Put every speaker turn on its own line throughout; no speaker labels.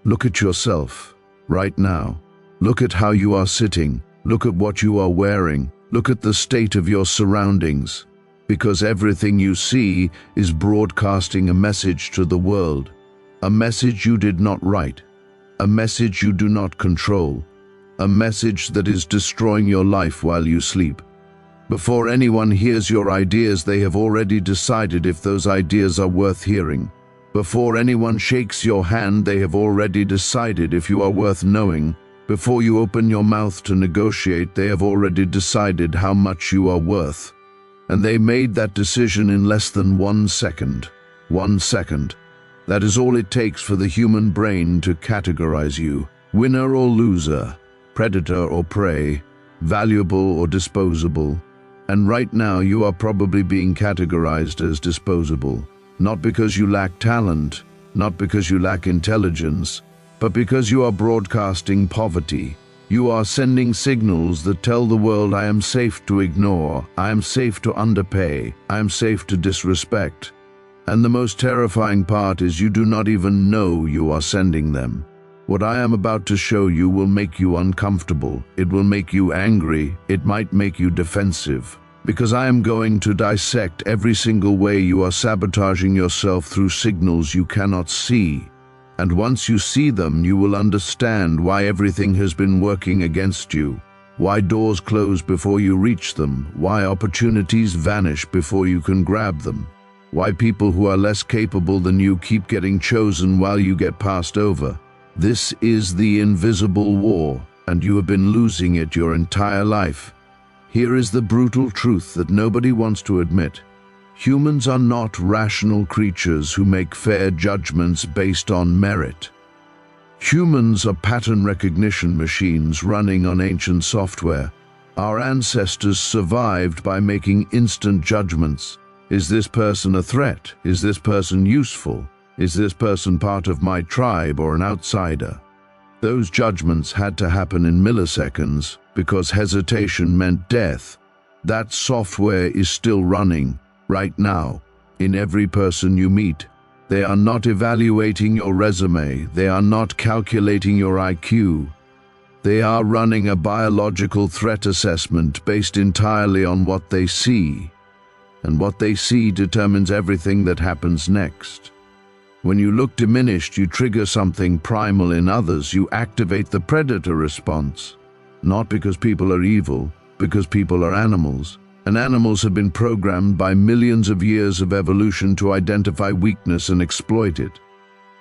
Look at yourself, right now. Look at how you are sitting. Look at what you are wearing. Look at the state of your surroundings. Because everything you see is broadcasting a message to the world. A message you did not write. A message you do not control. A message that is destroying your life while you sleep. Before anyone hears your ideas, they have already decided if those ideas are worth hearing. Before anyone shakes your hand, they have already decided if you are worth knowing. Before you open your mouth to negotiate, they have already decided how much you are worth. And they made that decision in less than 1 second. 1 second. That is all it takes for the human brain to categorize you. Winner or loser, predator or prey, valuable or disposable. And right now you are probably being categorized as disposable. Not because you lack talent, not because you lack intelligence, but because you are broadcasting poverty. You are sending signals that tell the world, I am safe to ignore, I am safe to underpay, I am safe to disrespect. And the most terrifying part is you do not even know you are sending them. What I am about to show you will make you uncomfortable. It will make you angry. It might make you defensive. Because I am going to dissect every single way you are sabotaging yourself through signals you cannot see. And once you see them, you will understand why everything has been working against you. Why doors close before you reach them. Why opportunities vanish before you can grab them. Why people who are less capable than you keep getting chosen while you get passed over. This is the invisible war, and you have been losing it your entire life. Here is the brutal truth that nobody wants to admit. Humans are not rational creatures who make fair judgments based on merit. Humans are pattern recognition machines running on ancient software. Our ancestors survived by making instant judgments. Is this person a threat? Is this person useful? Is this person part of my tribe or an outsider? Those judgments had to happen in milliseconds because hesitation meant death. That software is still running right now in every person you meet. They are not evaluating your resume. They are not calculating your IQ. They are running a biological threat assessment based entirely on what they see. And what they see determines everything that happens next. When you look diminished, you trigger something primal in others. You activate the predator response. Not because people are evil, because people are animals. And animals have been programmed by millions of years of evolution to identify weakness and exploit it.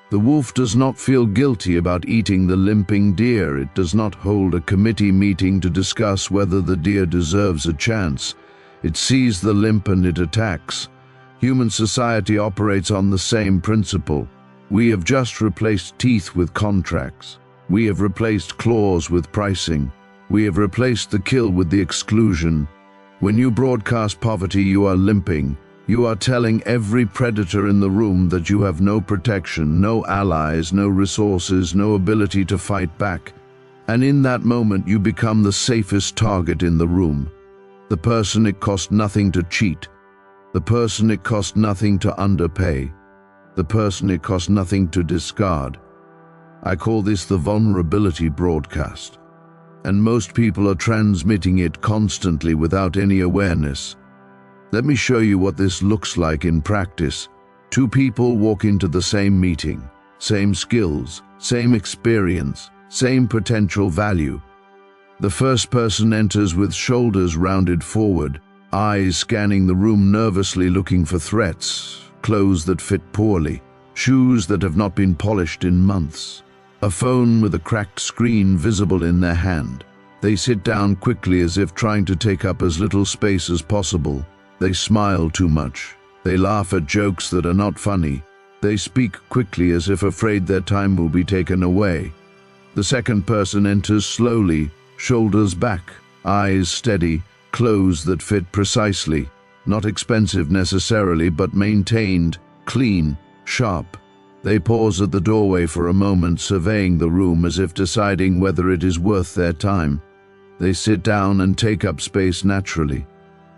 The wolf does not feel guilty about eating the limping deer. It does not hold a committee meeting to discuss whether the deer deserves a chance. It sees the limp and it attacks. Human society operates on the same principle. We have just replaced teeth with contracts. We have replaced claws with pricing. We have replaced the kill with the exclusion. When you broadcast poverty, you are limping. You are telling every predator in the room that you have no protection, no allies, no resources, no ability to fight back. And in that moment, you become the safest target in the room. The person it cost nothing to cheat. The person it cost nothing to underpay. The person it cost nothing to discard. I call this the vulnerability broadcast. And most people are transmitting it constantly without any awareness. Let me show you what this looks like in practice. Two people walk into the same meeting. Same skills, same experience, same potential value. The first person enters with shoulders rounded forward, eyes scanning the room nervously looking for threats, clothes that fit poorly, shoes that have not been polished in months, a phone with a cracked screen visible in their hand. They sit down quickly as if trying to take up as little space as possible. They smile too much. They laugh at jokes that are not funny. They speak quickly as if afraid their time will be taken away. The second person enters slowly, shoulders back, eyes steady, clothes that fit precisely, not expensive necessarily, but maintained, clean, sharp. They pause at the doorway for a moment, surveying the room as if deciding whether it is worth their time. They sit down and take up space naturally.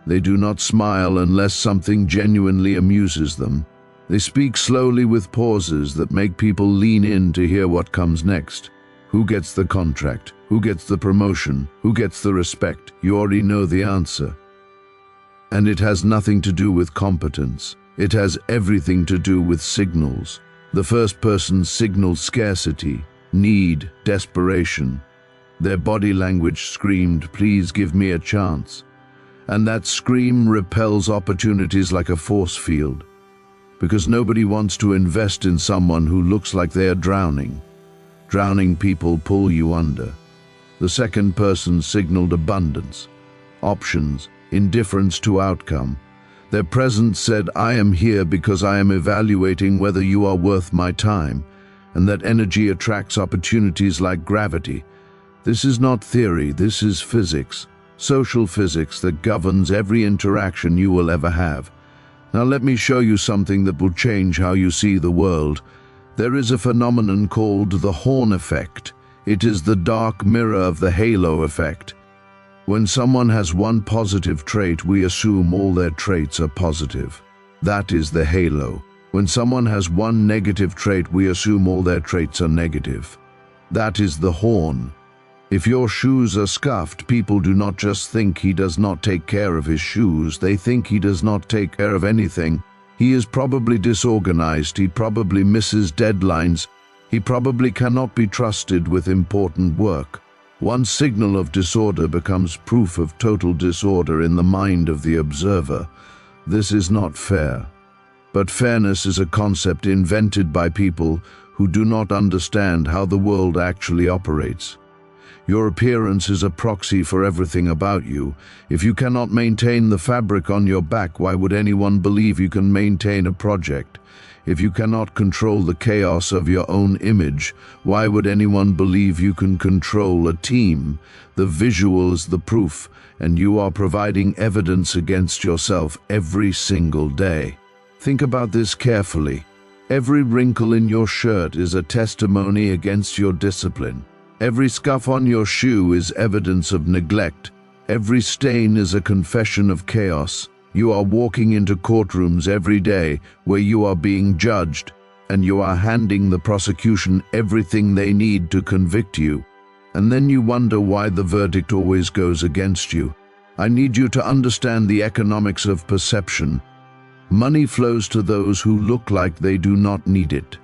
They do not smile unless something genuinely amuses them. They speak slowly with pauses that make people lean in to hear what comes next. Who gets the contract? Who gets the promotion? Who gets the respect? You already know the answer. And it has nothing to do with competence. It has everything to do with signals. The first person signaled scarcity, need, desperation. Their body language screamed, "Please give me a chance." And that scream repels opportunities like a force field, because nobody wants to invest in someone who looks like they are drowning. Drowning people pull you under. The second person signaled abundance, options, indifference to outcome. Their presence said, "I am here because I am evaluating whether you are worth my time," and that energy attracts opportunities like gravity. This is not theory, this is physics, social physics that governs every interaction you will ever have. Now let me show you something that will change how you see the world. There is a phenomenon called the horn effect. It is the dark mirror of the halo effect. When someone has one positive trait, we assume all their traits are positive. That is the halo. When someone has one negative trait, we assume all their traits are negative. That is the horn. If your shoes are scuffed, people do not just think he does not take care of his shoes, they think he does not take care of anything. He is probably disorganized, he probably misses deadlines, he probably cannot be trusted with important work. One signal of disorder becomes proof of total disorder in the mind of the observer. This is not fair. But fairness is a concept invented by people who do not understand how the world actually operates. Your appearance is a proxy for everything about you. If you cannot maintain the fabric on your back, why would anyone believe you can maintain a project? If you cannot control the chaos of your own image, why would anyone believe you can control a team? The visual is the proof, and you are providing evidence against yourself every single day. Think about this carefully. Every wrinkle in your shirt is a testimony against your discipline. Every scuff on your shoe is evidence of neglect. Every stain is a confession of chaos. You are walking into courtrooms every day where you are being judged, and you are handing the prosecution everything they need to convict you. And then you wonder why the verdict always goes against you. I need you to understand the economics of perception. Money flows to those who look like they do not need it.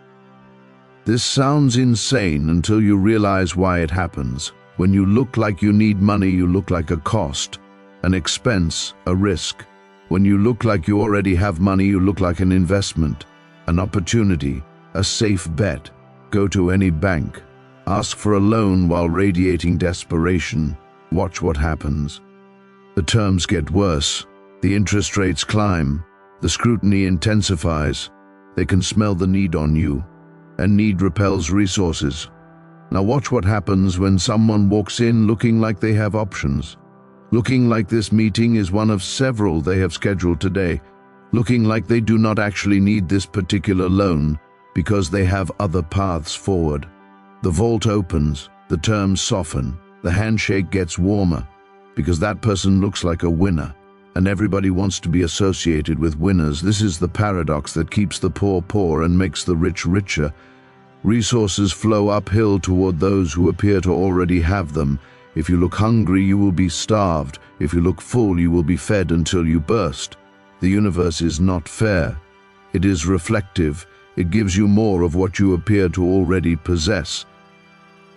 This sounds insane until you realize why it happens. When you look like you need money, you look like a cost, an expense, a risk. When you look like you already have money, you look like an investment, an opportunity, a safe bet. Go to any bank. Ask for a loan while radiating desperation. Watch what happens. The terms get worse. The interest rates climb. The scrutiny intensifies. They can smell the need on you, and need repels resources. Now watch what happens when someone walks in looking like they have options. Looking like this meeting is one of several they have scheduled today. Looking like they do not actually need this particular loan because they have other paths forward. The vault opens, the terms soften, the handshake gets warmer, because that person looks like a winner, and everybody wants to be associated with winners. This is the paradox that keeps the poor poor and makes the rich richer. Resources flow uphill toward those who appear to already have them. If you look hungry, you will be starved. If you look full, you will be fed until you burst. The universe is not fair. It is reflective. It gives you more of what you appear to already possess.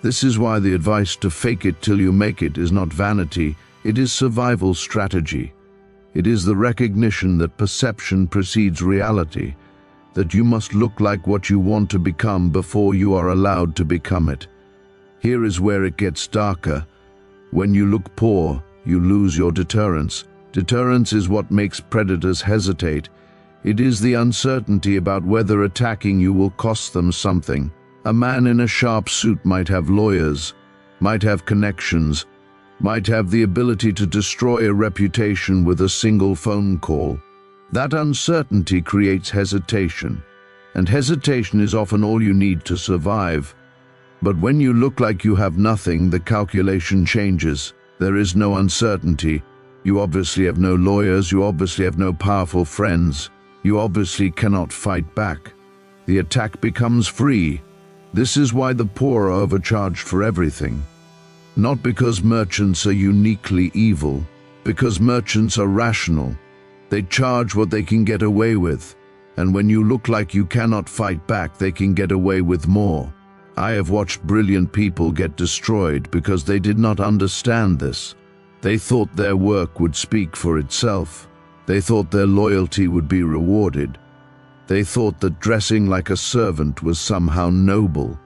This is why the advice to fake it till you make it is not vanity. It is survival strategy. It is the recognition that perception precedes reality, that you must look like what you want to become before you are allowed to become it. Here is where it gets darker. When you look poor, you lose your deterrence. Deterrence is what makes predators hesitate. It is the uncertainty about whether attacking you will cost them something. A man in a sharp suit might have lawyers, might have connections, might have the ability to destroy a reputation with a single phone call. That uncertainty creates hesitation, and hesitation is often all you need to survive. But when you look like you have nothing, the calculation changes. There is no uncertainty. You obviously have no lawyers, you obviously have no powerful friends. You obviously cannot fight back. The attack becomes free. This is why the poor are overcharged for everything. Not because merchants are uniquely evil, because merchants are rational. They charge what they can get away with, and when you look like you cannot fight back, they can get away with more. I have watched brilliant people get destroyed because they did not understand this. They thought their work would speak for itself. They thought their loyalty would be rewarded. They thought that dressing like a servant was somehow noble.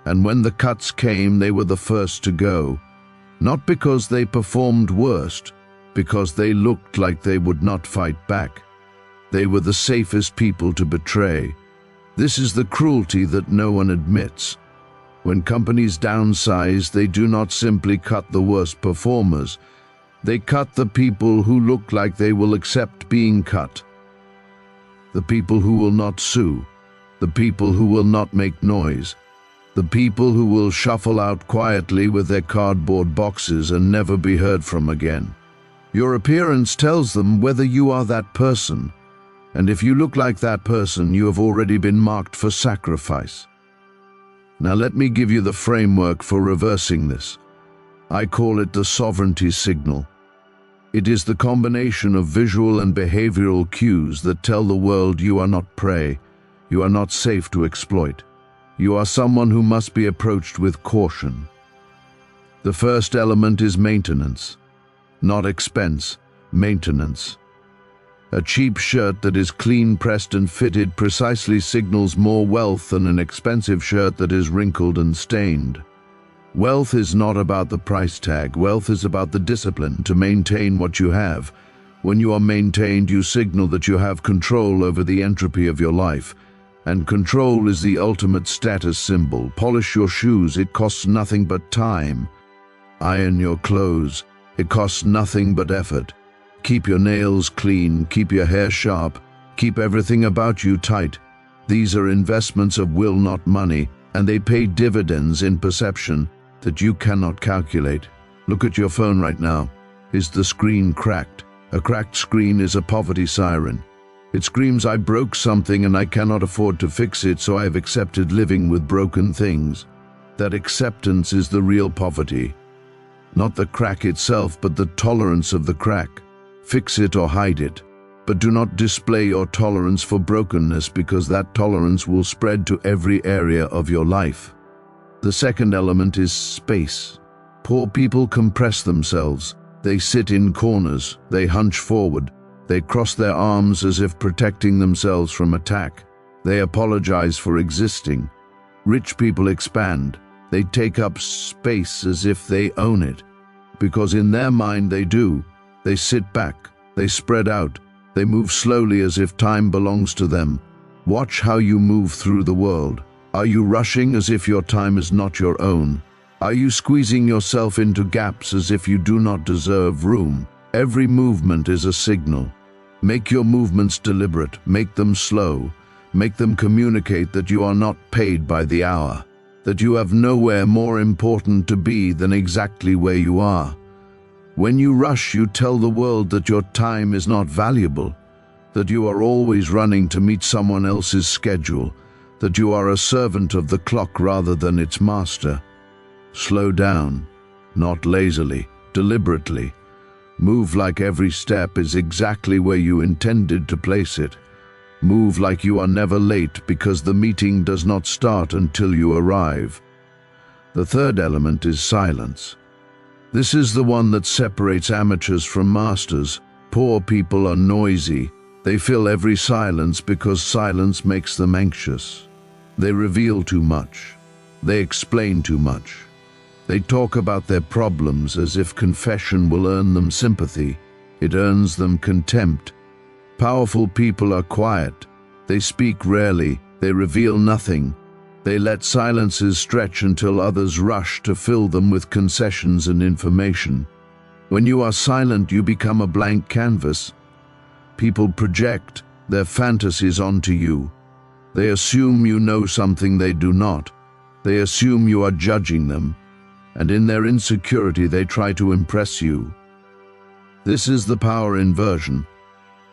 And when the cuts came, they were the first to go. Not because they performed worst, because they looked like they would not fight back. They were the safest people to betray. This is the cruelty that no one admits. When companies downsize, they do not simply cut the worst performers. They cut the people who look like they will accept being cut. The people who will not sue. The people who will not make noise. The people who will shuffle out quietly with their cardboard boxes and never be heard from again. Your appearance tells them whether you are that person. And if you look like that person, you have already been marked for sacrifice. Now let me give you the framework for reversing this. I call it the sovereignty signal. It is the combination of visual and behavioral cues that tell the world you are not prey, you are not safe to exploit. You are someone who must be approached with caution. The first element is maintenance. Not expense, maintenance. A cheap shirt that is clean pressed and fitted precisely signals more wealth than an expensive shirt that is wrinkled and stained. Wealth is not about the price tag. Wealth is about the discipline to maintain what you have. When you are maintained, you signal that you have control over the entropy of your life. And control is the ultimate status symbol. Polish your shoes, it costs nothing but time. Iron your clothes, it costs nothing but effort. Keep your nails clean, keep your hair sharp, keep everything about you tight. These are investments of will, not money, and they pay dividends in perception that you cannot calculate. Look at your phone right now. Is the screen cracked? A cracked screen is a poverty siren. It screams, I broke something and I cannot afford to fix it, so I have accepted living with broken things. That acceptance is the real poverty. Not the crack itself, but the tolerance of the crack. Fix it or hide it, but do not display your tolerance for brokenness, because that tolerance will spread to every area of your life. The second element is space. Poor people compress themselves. They sit in corners, they hunch forward, they cross their arms as if protecting themselves from attack. They apologize for existing. Rich people expand. They take up space as if they own it, because in their mind they do. They sit back, they spread out, they move slowly as if time belongs to them. Watch how you move through the world. Are you rushing as if your time is not your own? Are you squeezing yourself into gaps as if you do not deserve room? Every movement is a signal. Make your movements deliberate, make them slow, make them communicate that you are not paid by the hour, that you have nowhere more important to be than exactly where you are. When you rush, you tell the world that your time is not valuable, that you are always running to meet someone else's schedule, that you are a servant of the clock rather than its master. Slow down, not lazily, deliberately. Move like every step is exactly where you intended to place it. Move like you are never late, because the meeting does not start until you arrive. The third element is silence. This is the one that separates amateurs from masters. Poor people are noisy. They fill every silence because silence makes them anxious. They reveal too much. They explain too much. They talk about their problems as if confession will earn them sympathy. It earns them contempt. Powerful people are quiet. They speak rarely. They reveal nothing. They let silences stretch until others rush to fill them with concessions and information. When you are silent, you become a blank canvas. People project their fantasies onto you. They assume you know something they do not. They assume you are judging them, and in their insecurity they try to impress you. This is the power inversion.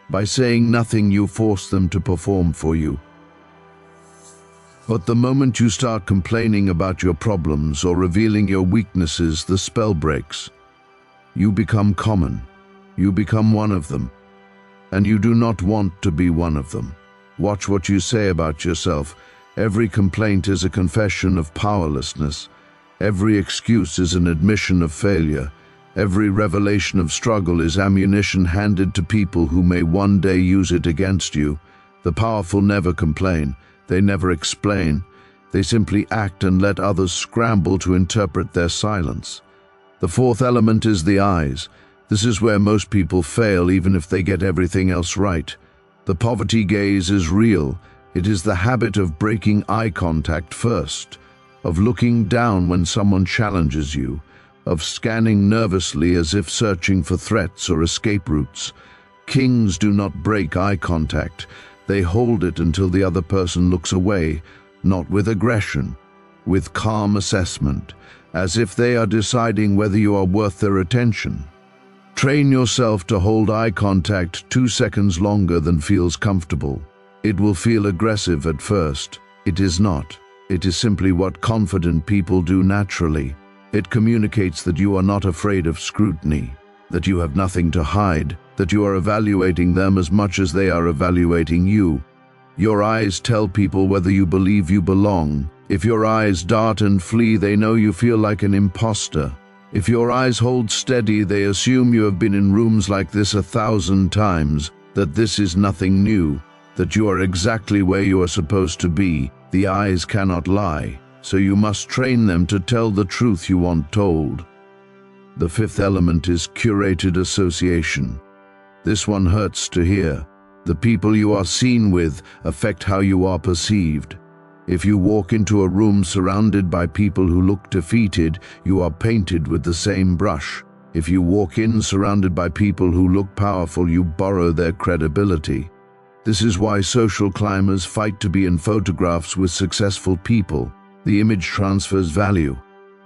By saying nothing, you force them to perform for you. But the moment you start complaining about your problems or revealing your weaknesses, the spell breaks. You become common. You become one of them. And you do not want to be one of them. Watch what you say about yourself. Every complaint is a confession of powerlessness. Every excuse is an admission of failure. Every revelation of struggle is ammunition handed to people who may one day use it against you. The powerful never complain. They never explain. They simply act and let others scramble to interpret their silence. The fourth element is the eyes. This is where most people fail, even if they get everything else right. The poverty gaze is real. It is the habit of breaking eye contact first, of looking down when someone challenges you, of scanning nervously as if searching for threats or escape routes. Kings do not break eye contact. They hold it until the other person looks away, not with aggression, with calm assessment, as if they are deciding whether you are worth their attention. Train yourself to hold eye contact 2 seconds longer than feels comfortable. It will feel aggressive at first. It is not. It is simply what confident people do naturally. It communicates that you are not afraid of scrutiny, that you have nothing to hide, that you are evaluating them as much as they are evaluating you. Your eyes tell people whether you believe you belong. If your eyes dart and flee, they know you feel like an imposter. If your eyes hold steady, they assume you have been in rooms like this 1,000 times, that this is nothing new, that you are exactly where you are supposed to be. The eyes cannot lie, so you must train them to tell the truth you want told. The fifth element is curated association. This one hurts to hear. The people you are seen with affect how you are perceived. If you walk into a room surrounded by people who look defeated, you are painted with the same brush. If you walk in surrounded by people who look powerful, you borrow their credibility. This is why social climbers fight to be in photographs with successful people. The image transfers value.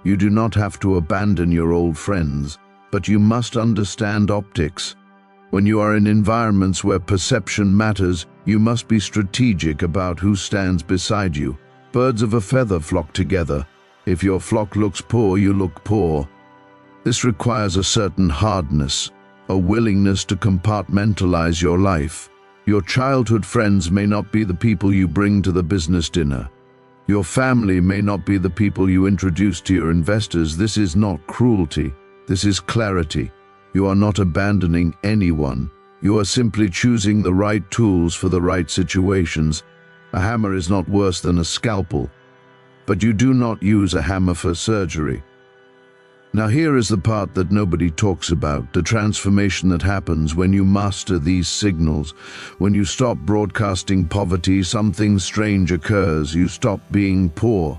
You do not have to abandon your old friends, but you must understand optics. When you are in environments where perception matters, you must be strategic about who stands beside you. Birds of a feather flock together. If your flock looks poor, you look poor. This requires a certain hardness, a willingness to compartmentalize your life. Your childhood friends may not be the people you bring to the business dinner. Your family may not be the people you introduce to your investors. This is not cruelty. This is clarity. You are not abandoning anyone. You are simply choosing the right tools for the right situations. A hammer is not worse than a scalpel, but you do not use a hammer for surgery. Now here is the part that nobody talks about, the transformation that happens when you master these signals. When you stop broadcasting poverty, something strange occurs. You stop being poor.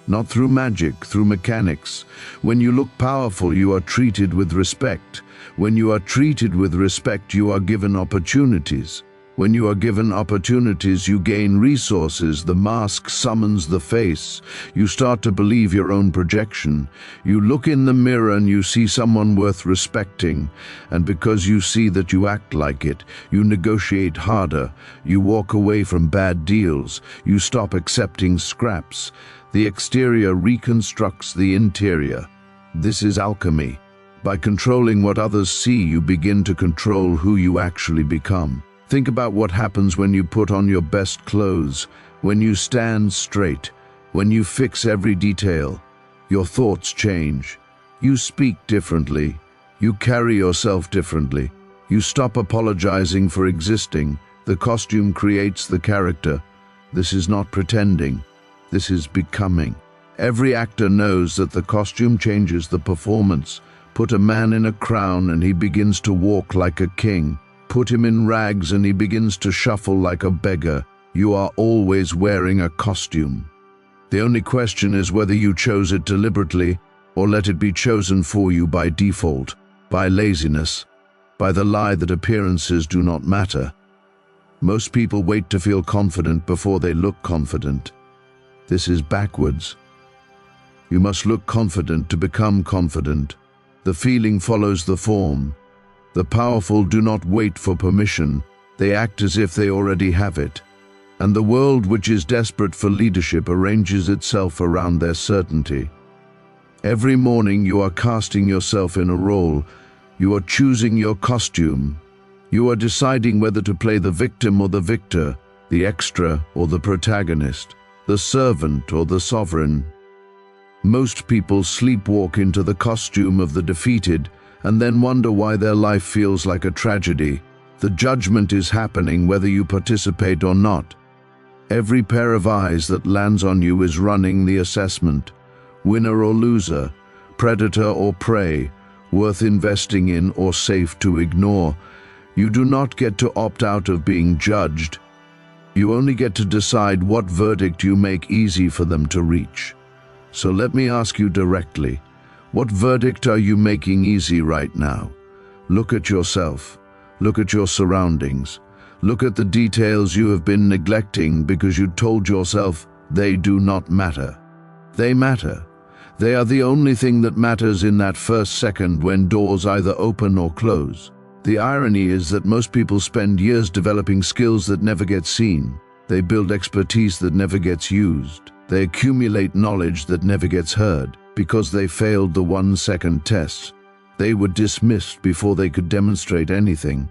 Not through magic, through mechanics. When you look powerful, you are treated with respect. When you are treated with respect, you are given opportunities. When you are given opportunities, you gain resources. The mask summons the face. You start to believe your own projection. You look in the mirror and you see someone worth respecting. And because you see that you act like it, you negotiate harder. You walk away from bad deals. You stop accepting scraps. The exterior reconstructs the interior. This is alchemy. By controlling what others see, you begin to control who you actually become. Think about what happens when you put on your best clothes, when you stand straight, when you fix every detail. Your thoughts change. You speak differently. You carry yourself differently. You stop apologizing for existing. The costume creates the character. This is not pretending. This is becoming. Every actor knows that the costume changes the performance. Put a man in a crown and he begins to walk like a king. Put him in rags and he begins to shuffle like a beggar. You are always wearing a costume. The only question is whether you chose it deliberately or let it be chosen for you by default, by laziness, by the lie that appearances do not matter. Most people wait to feel confident before they look confident. This is backwards. You must look confident to become confident. The feeling follows the form. The powerful do not wait for permission. They act as if they already have it. And the world, which is desperate for leadership, arranges itself around their certainty. Every morning you are casting yourself in a role. You are choosing your costume. You are deciding whether to play the victim or the victor, the extra or the protagonist, the servant or the sovereign. Most people sleepwalk into the costume of the defeated and then wonder why their life feels like a tragedy. The judgment is happening whether you participate or not. Every pair of eyes that lands on you is running the assessment. Winner or loser, predator or prey, worth investing in or safe to ignore. You do not get to opt out of being judged. You only get to decide what verdict you make easy for them to reach. So let me ask you directly, what verdict are you making easy right now? Look at yourself. Look at your surroundings. Look at the details you have been neglecting because you told yourself they do not matter. They matter. They are the only thing that matters in that first second when doors either open or close. The irony is that most people spend years developing skills that never get seen. They build expertise that never gets used. They accumulate knowledge that never gets heard because they failed the 1-second tests. They were dismissed before they could demonstrate anything.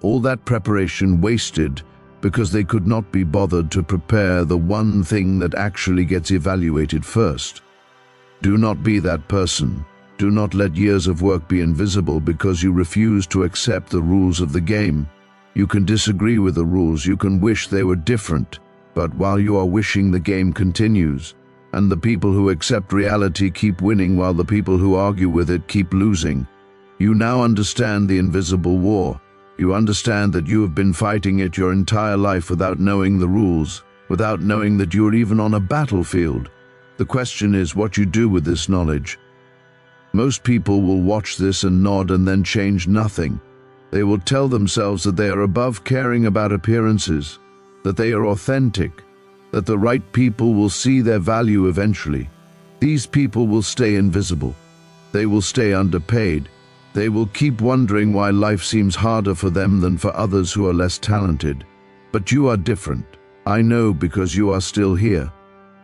All that preparation wasted because they could not be bothered to prepare the one thing that actually gets evaluated first. Do not be that person. Do not let years of work be invisible because you refuse to accept the rules of the game. You can disagree with the rules, you can wish they were different, but while you are wishing, the game continues, and the people who accept reality keep winning while the people who argue with it keep losing. You now understand the invisible war. You understand that you have been fighting it your entire life without knowing the rules, without knowing that you are even on a battlefield. The question is what you do with this knowledge. Most people will watch this and nod and then change nothing. They will tell themselves that they are above caring about appearances, that they are authentic, that the right people will see their value eventually. These people will stay invisible. They will stay underpaid. They will keep wondering why life seems harder for them than for others who are less talented. But you are different. I know because you are still here.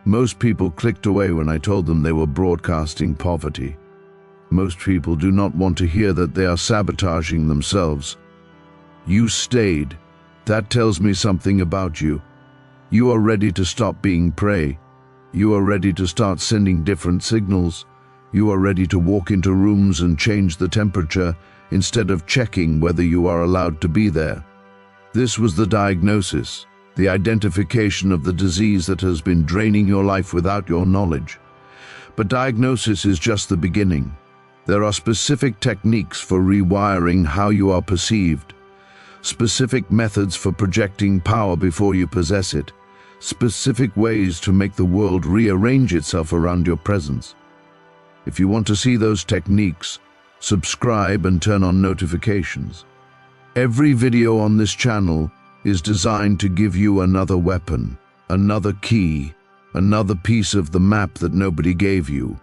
Most people clicked away when I told them they were broadcasting poverty. Most people do not want to hear that they are sabotaging themselves. You stayed. That tells me something about you. You are ready to stop being prey. You are ready to start sending different signals. You are ready to walk into rooms and change the temperature instead of checking whether you are allowed to be there. This was the diagnosis, the identification of the disease that has been draining your life without your knowledge. But diagnosis is just the beginning. There are specific techniques for rewiring how you are perceived, specific methods for projecting power before you possess it, specific ways to make the world rearrange itself around your presence. If you want to see those techniques, subscribe and turn on notifications. Every video on this channel is designed to give you another weapon, another key, another piece of the map that nobody gave you.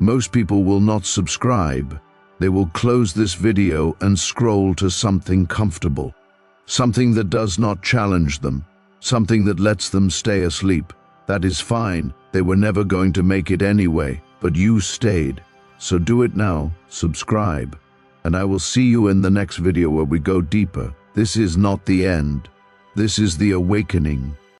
Most people will not subscribe. They will close this video and scroll to something comfortable, something that does not challenge them, something that lets them stay asleep. That is fine. They were never going to make it anyway, but you stayed. So do it now, subscribe, and I will see you in the next video where we go deeper. This is not the end. This is the awakening.